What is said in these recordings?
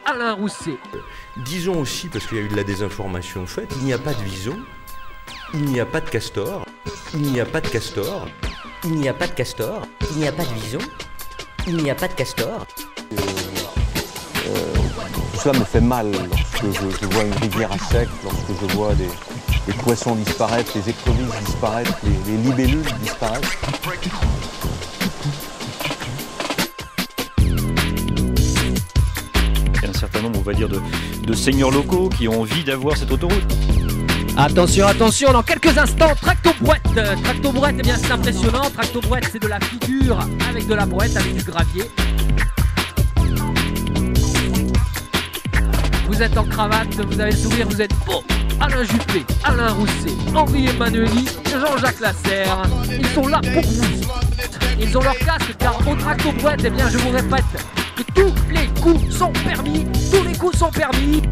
Alain Rousset. Disons aussi, parce qu'il y a eu de la désinformation faite, il n'y a pas de Vison, il n'y a pas de Castor, il n'y a pas de Castor, il n'y a pas de Castor, il n'y a pas de Vison, il n'y a pas de Castor. Tout cela me fait mal lorsque je vois une rivière à sec, lorsque je vois des poissons disparaître, les écrevisses disparaître, les libellules disparaître. Il y a un certain nombre, on va dire, de seigneurs locaux qui ont envie d'avoir cette autoroute. Attention, attention, dans quelques instants, tractobrouette. Tractobrouette, eh bien c'est impressionnant. Tractobrouette, c'est de la figure avec de la brouette, avec du gravier. Vous êtes en cravate, vous avez le sourire, vous êtes beau. Alain Juppé, Alain Rousset, Henri Emmanuelli, Jean-Jacques Lasserre, ils sont là pour vous. Ils ont leur casque car au tractobrouette, eh bien je vous répète que tous les coups sont permis, tous les coups sont permis.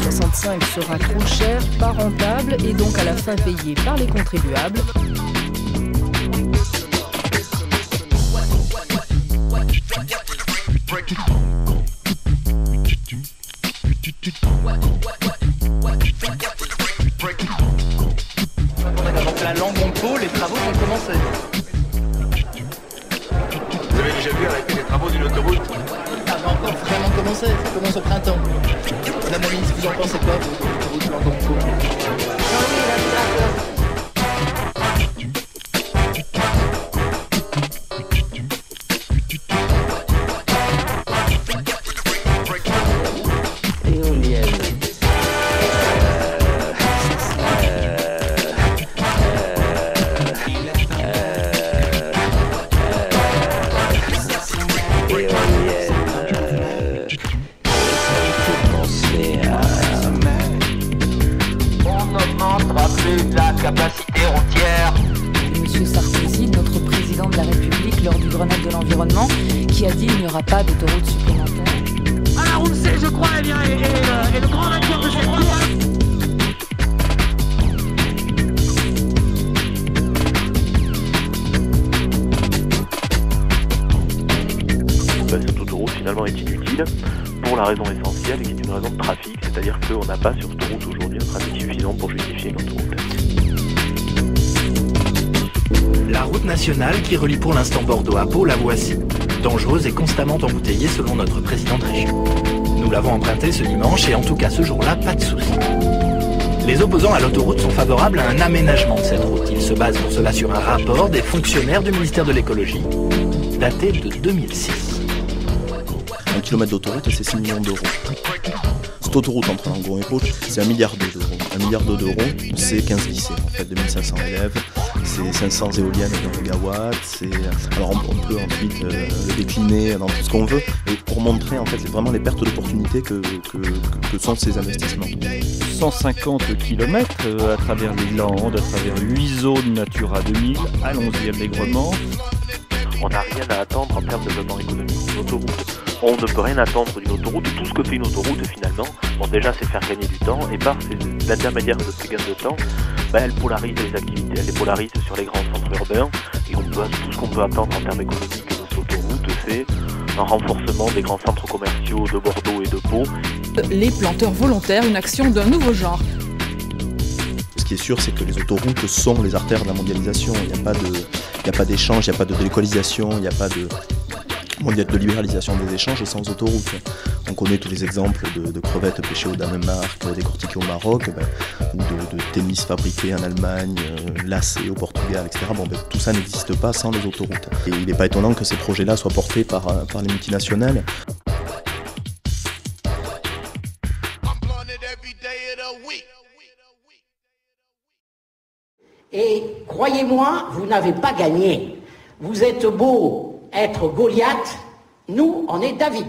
65 sera trop cher, pas rentable et donc à la fin payé par les contribuables. Donc la langue en pot, les travaux vont commencer. Vous avez déjà vu arrêter les travaux d'une autoroute? Ça va encore vraiment commencer, ça commence au printemps. Madame la ministre, vous en pensez quoi, vous, l'autoroute langue en pot? Monsieur Sarkozy, notre président de la République, lors du Grenelle de l'environnement, qui a dit qu'il n'y aura pas d'autoroute supplémentaire. Alain Rousset, je crois, eh bien, est le grand vainqueur de cette course. Cette autoroute finalement est inutile pour la raison essentielle qui est une raison de trafic, c'est-à-dire qu'on n'a pas sur cette route aujourd'hui un trafic suffisant pour justifier une autoroute. La route nationale qui relie pour l'instant Bordeaux à Pau la voici. Dangereuse et constamment embouteillée selon notre président de région. Nous l'avons empruntée ce dimanche et en tout cas ce jour-là, pas de souci. Les opposants à l'autoroute sont favorables à un aménagement de cette route. Ils se basent pour cela sur un rapport des fonctionnaires du ministère de l'écologie, daté de 2006. 1 kilomètre d'autoroute, c'est 6 millions d'euros. Cette autoroute entre Langon et Pau, c'est 1 milliard d'euros. 1 milliard d'euros, c'est 15 lycées, en fait, 2500 élèves, c'est 500 éoliennes de mégawatts, alors on peut ensuite le décliner dans tout ce qu'on veut, et pour montrer en fait vraiment les pertes d'opportunités que sont ces investissements. 150 km à travers les Landes, à travers 8 zones Natura 2000, allons-y allègrement. On n'a rien à attendre en termes de développement économique d'une autoroute. On ne peut rien attendre d'une autoroute. Tout ce que fait une autoroute finalement, bon déjà c'est faire gagner du temps, et par l'intermédiaire de ces gains de temps, elle polarise les activités, elle les polarise sur les grands centres urbains, et tout ce qu'on peut attendre en termes économiques de cette autoroute, c'est un renforcement des grands centres commerciaux de Bordeaux et de Pau. Les planteurs volontaires, une action d'un nouveau genre. Ce qui est sûr, c'est que les autoroutes sont les artères de la mondialisation. Il n'y a pas d'échange, il n'y a pas de délocalisation, il n'y a pas de libéralisation des échanges sans autoroute. On connaît tous les exemples de crevettes pêchées au Danemark, décortiquées au Maroc, ou de tennis fabriqués en Allemagne, lacés au Portugal, etc. Tout ça n'existe pas sans les autoroutes. Et il n'est pas étonnant que ces projets-là soient portés par les multinationales. Et croyez-moi, vous n'avez pas gagné. Vous êtes beau être Goliath, nous, on est David.